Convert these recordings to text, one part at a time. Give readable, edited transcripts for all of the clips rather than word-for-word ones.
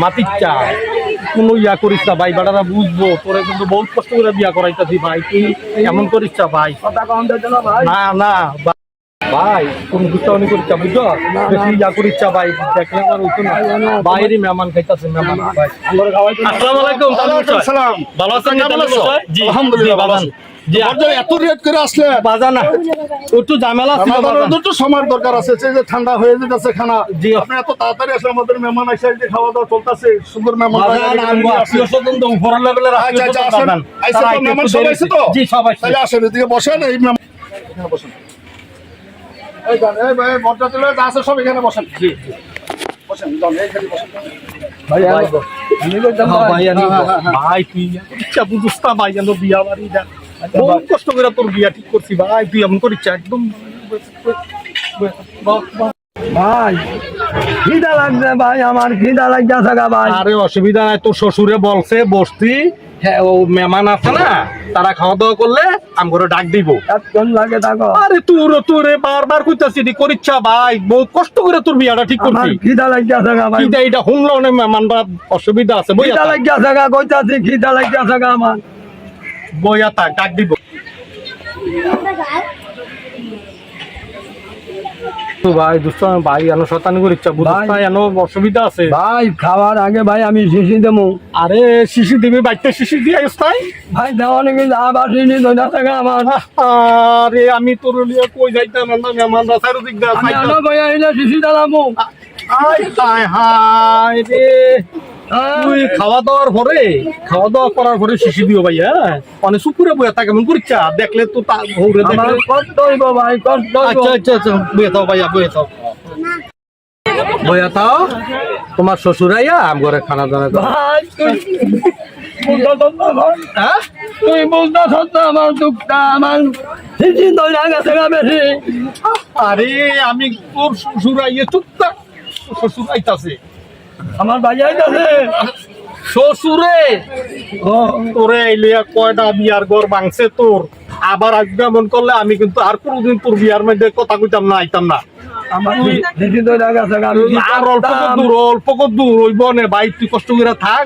মাতিচ্ছা কোনো ইয়া করিস না ভাই, বেটারা বুঝবো তোরে কিন্তু বহুত কষ্ট করে বিয়া করাইতাছি ভাই, তুই এমন করিস না ভাই। না না ভাই কোন দুষ্টামি করিস বুঝছো, বেশি ইয়া করিস ভাই, দেখলে বাইরে মেহমান খাইতাছে মেহমান ভাই। আসসালামু আলাইকুম। ভালো আছেন? জি আলহামদুলিল্লাহ ভালো আছি। এত রেট করে আসলে বাজা না একটু ঝামেলা একটু সময়ের দরকার আছে, যে ঠান্ডা হয়ে যেতেছে খানা। জি আপনি এত তাড়াতাড়ি আসলে আমাদের মেহমান এসে যে খাওয়া দাওয়া চলতেছে, সুন্দর মেহমান উপরের লেভেলের মেহমান সব আছে তো? জি সবাই আসেন, এদিকে বসেন। এই বসেন, এই ভাই বরযাত্রী যা আছে সব এখানে বসেন। জি বসেন, ভাই ভাই তুই ইচ্ছা বুঝুস না ভাই, যেন বিয়া বাড়ি যা বহুত কষ্ট করে তোর বিয়া ঠিক করছি ভাই, তুই এমন করিস একদম ভাই খিদা লাগছে ভাই, আমার খিদা লাগছে থাকা ভাই। আরে অসুবিধা নাই, তোর শ্বশুরে বলছে বসতি, হ্যাঁ ও মেহমান আছে না, তারা খাওয়া দাওয়া করলে আমি করে ডাক দিব। এতক্ষণ লাগে থাকো? আরে তোরে বারবার কইতাছি দি করিচ্ছা ভাই, বহুত কষ্ট করে তোর বিয়াটা ঠিক করছি। খিদা লাগছে থাকা ভাই, খিদা এটা শুনলো না মেহমানরা, অসুবিধা আছে। খিদা লাগছে থাকা কইতাছি, খিদা লাগছে থাকা আমার। বইয়া থাক, ডাক দিব। ভাই দুষ্ট ভাই এনো শতানি করে ইচ্ছা বুঝ ভাই, এনো অসুবিধা আছে ভাই। খাওয়ার আগে ভাই আমি শিশি দেবো। আরে শিশি দিবি, বাইতে শিশি দিয়ে আইস তাই ভাই দেওয়া নাকি আবার শিশি দইনা থাকা আমার। আরে আমি তোর লিয়ে কই যাইতাম না, মেহমান রাসার দিক দা আমি আনো ভাই আইলে শিশি দালামু। আয় হায় হায় রে, তুই খাওয়া দাওয়ার পরে খাওয়া দাওয়া করার পরে শিশি দিও ভাই। হ্যাঁ মানে সুপুরে বইয়া থাকে কেমন করিচ্ছা, দেখলে তো তা ঘুরে দেখলে কষ্ট হইব ভাই, কষ্ট। আচ্ছা আচ্ছা আচ্ছা বইয়া থাও ভাইয়া, বইয়া থাও বইয়া থাও। তোমার শ্বশুর আইয়া আম ঘরে খানা দানা ভাই তুই বুঝতেছ না আমার দুঃখটা, আমার শিশি দইনা গেছে বেশি। আরে আমি তোর শ্বশুর আইয়া চুপটা, শ্বশুর আইতাছে আমার ভাই আইতাছে শ্বশুরে তোরে এলিয়া কয়টা বিয়ার ঘর ভাঙছে তোর, আবার আসবে এমন করলে আমি কিন্তু আর কোনোদিন তোর বিয়ার মধ্যে কথা কইতাম না, আইতাম না। আমার শিশি দইনা গেছে আর অল্প দূর হইব নে ভাই, তুই কষ্ট করে থাক।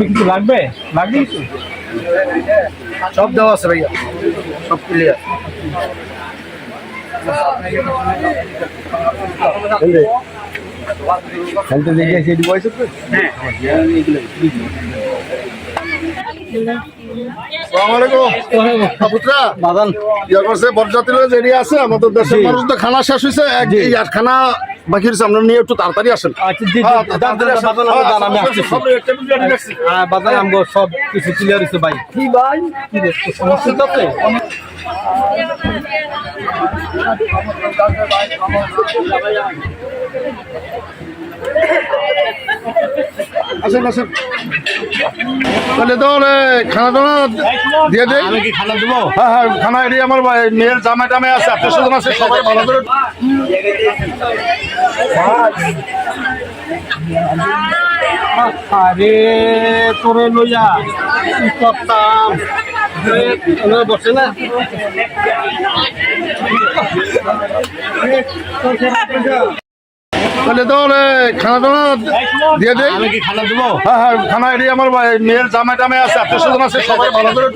কিছু লাগবে লাগবে কিছু সব দেওয়া আছে ভাইয়া, সব ক্লিয়ার। খেলতে দেখে সেটি বয়স বরযাত্রীরা যে আছে আমাদের দেশের মানুষ তো খানা শেষ হয়েছে, খানা বাকি রয়েছে, আমরা নিয়ে একটু তাড়াতাড়ি আসেন। সব কিছু ক্লিয়ার হয়েছে ভাই। কি ভাই সমস্যা আছে আসেন আসেন, তাহলে তো খানা দানা দিয়ে দেয়। আমি কি খানা দেবো? হ্যাঁ হ্যাঁ, খানা এরিয়া আমার মেয়ের জামাই টামাই আছে, আত্মীয় স্বজন আছে, সবাই ভালো করে। আরে তোরে লইয়া কি করতাম, বসে না তাহলে তো খানা দানা দিয়ে দেয়। আমি কি খানা দেবো? হ্যাঁ হ্যাঁ, খানা এরিয়া আমার মেয়ের জামাই টামাই আছে, আত্মীয় স্বজন আছে, সবাই ভালো করে।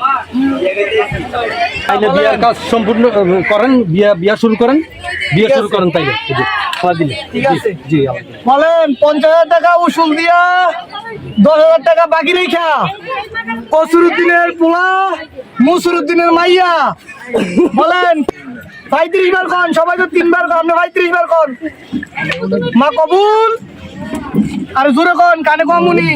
তাইলে বিয়ার কাজ সম্পূর্ণ করেন, বিয়া শুরু করেন, বিয়ে শুরু করেন তাইলে ঠিক আছে। জি বলেন 50,000 টাকা উসুল দিয়া 10,000 টাকা বাকি রেখা কসরুদ্দিনের পোলা মুসরুদ্দিনের মাইয়া। বলেন 35 বার কন, সবাই তো 3 বার কন, আপনি 35 বার কন। মা কবুল। আরে জোরে কন, কানে কমুনি।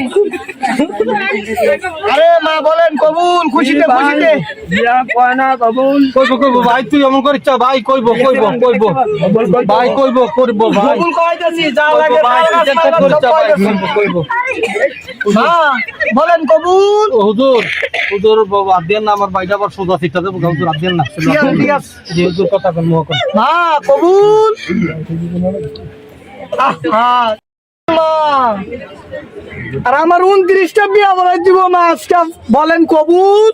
আরে মা বলেন কবুল, খুশিতে খুশিতে বিয়া কয় না কবুল। কইব ভাই, তুই এমন করিস ভাই, কইব ভাই, করব ভাই, কবুল কইতাছি, যা লাগে ভাই কইব। মা বলেন কবুল। হুজুর বাবা দেন না, আমার ভাইটা আবার সোজা শিক্ষা দেবো, হুজুর দেন না। ঠিক আছে যে হুজুর কথা কোন মা কবুল। মা, আর আমার 29টা বিয়া বলাই দিব মা আজকে, বলেন কবুল?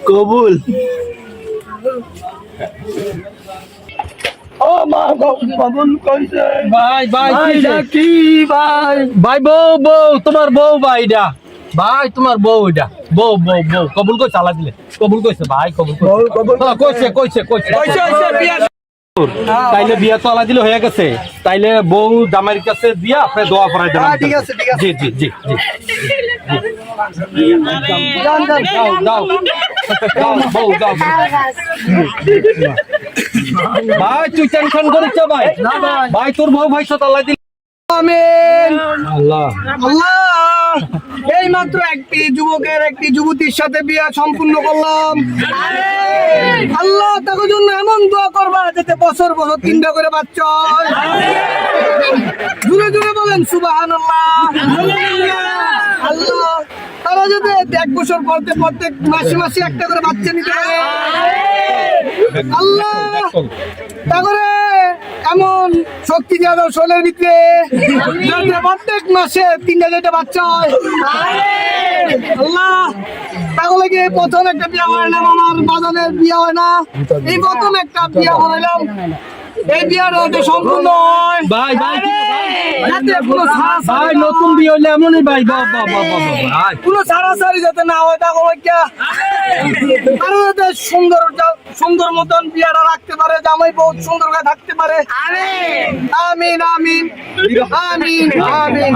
কবুল। ও মা কবুল কইছে। ভাই ভাই কি ভাই? ভাই বউ তোমার বউ ভাই এটা, ভাই তোমার বউ এটা, বউ কবুল কইছে, আল্লাহ দিলে কবুল কইছে ভাই, কবুল কইছে, কইছে বিয়া। তাইলে বিয়া তো আল্লাহ দিলে হয়ে গেছে, তাইলে বউ জামাইয়ের কাছে দিয়া আপনি দোয়া করাই দেন। ঠিক আছে ঠিক আছে। জি জি জি জি যান যান। দাও দাও দাও বউ দাও। ভাই তুই টেনশন করিস ভাই, না ভাই। ভাই তোর বউ ভাই সাথে আল্লাহ দিলে। আমিন। আল্লাহ আল্লাহ, এই মাত্র একটি যুবকের একটি যুবতীর সাথে বিয়া সম্পূর্ণ করলাম। আল্লাহ তাদের জন্য এমন দোয়া করবা যাতে বছর বছর 3টা করে বাচ্চা হয়। জুড়ে জুড়ে বলেন সুবহানাল্লাহ। আল্লাহ তারা যাতে 1 বছর পরতে প্রত্যেক মাসে মাসে একটা করে বাচ্চা নিতে পারে। আল্লাহ তারপরে এমন শক্তি দিয়ে দাও শরীরের ভিতরে যাতে প্রত্যেক মাসে 3টা 4টা বাচ্চা হয়। আল্লাহ তাহলে কি প্রথম একটা বিয়া হইলাম, আমার বাজানের বিয়া হয় না, এই প্রথম একটা বিয়া হইলাম, এই বিয়াটা হয়তো সম্পূর্ণ হয় ভাই ভাই যাতে কোনো ভাই নতুন বিয়ে হইলে এমনই ভাই, বাবা ভাই কোনো ছাড়াছাড়ি যাতে না হয়, তাহলে আরো যাতে সুন্দর মতন বিয়াটা রাখতে পারে, জামাই বহুত সুন্দর করে থাকতে পারে। আমিন আমিন আমিন আমিন।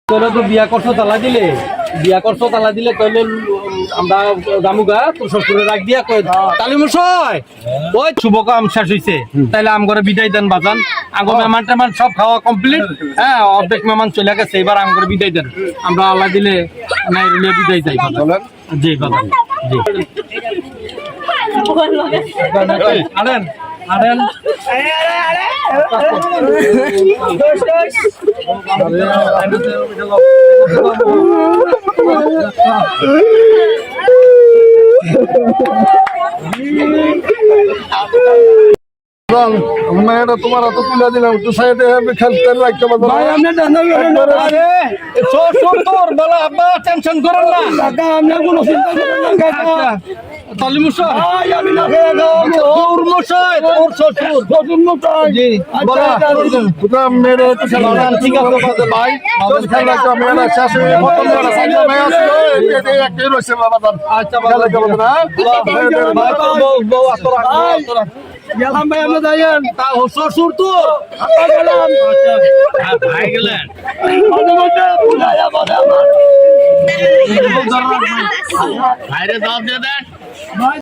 তোরা তো বিয়া করছো তালা দিলে, বিয়া করছো তালা দিলে তাহলে আমরা গামুগা তোর শ্বশুরে রাখ দিয়া কই তালি মশাই ওই শুভ কাম শেষ হইছে, তাইলে আম করে বিদায় দেন বাজান। আগে মেহমান টেমান সব খাওয়া কমপ্লিট, হ্যাঁ অর্ধেক মেহমান চলে গেছে, এবার আম করে বিদায় দেন, আমরা আল্লাহ দিলে নাই রিলে বিদায় যাই বাজান। জি বাজান জি আনেন আনেন। মেয়েটা তোমার হাতে তুলে দিলাম, একটু সাইডে খেলতে রাখতে পারবো ভাই আপনি আরে তোর বলা আব্বা টেনশন করেন না কাকা, আপনি কোনো চিন্তা করেন না কাকা। তালি মশাই ভাই আমি না খেয়ে তোর মশাই তোর শ্বশুর শ্বশুর মশাই। জি বলা মেয়েটা একটু খেলা ঠিক আছে ভাই, খেয়াল রাখতে মেয়েটা শেষ হয়ে প্রথম মেয়ে আসলো একটাই রয়েছে বাবা। আচ্ছা খেয়াল রাখতে পারবো না। বউ আতরা গেলাম ভাই, আমরা যাইয়েন। তা শ্বশুর তো গেলাম ভাই গেলেন ভাই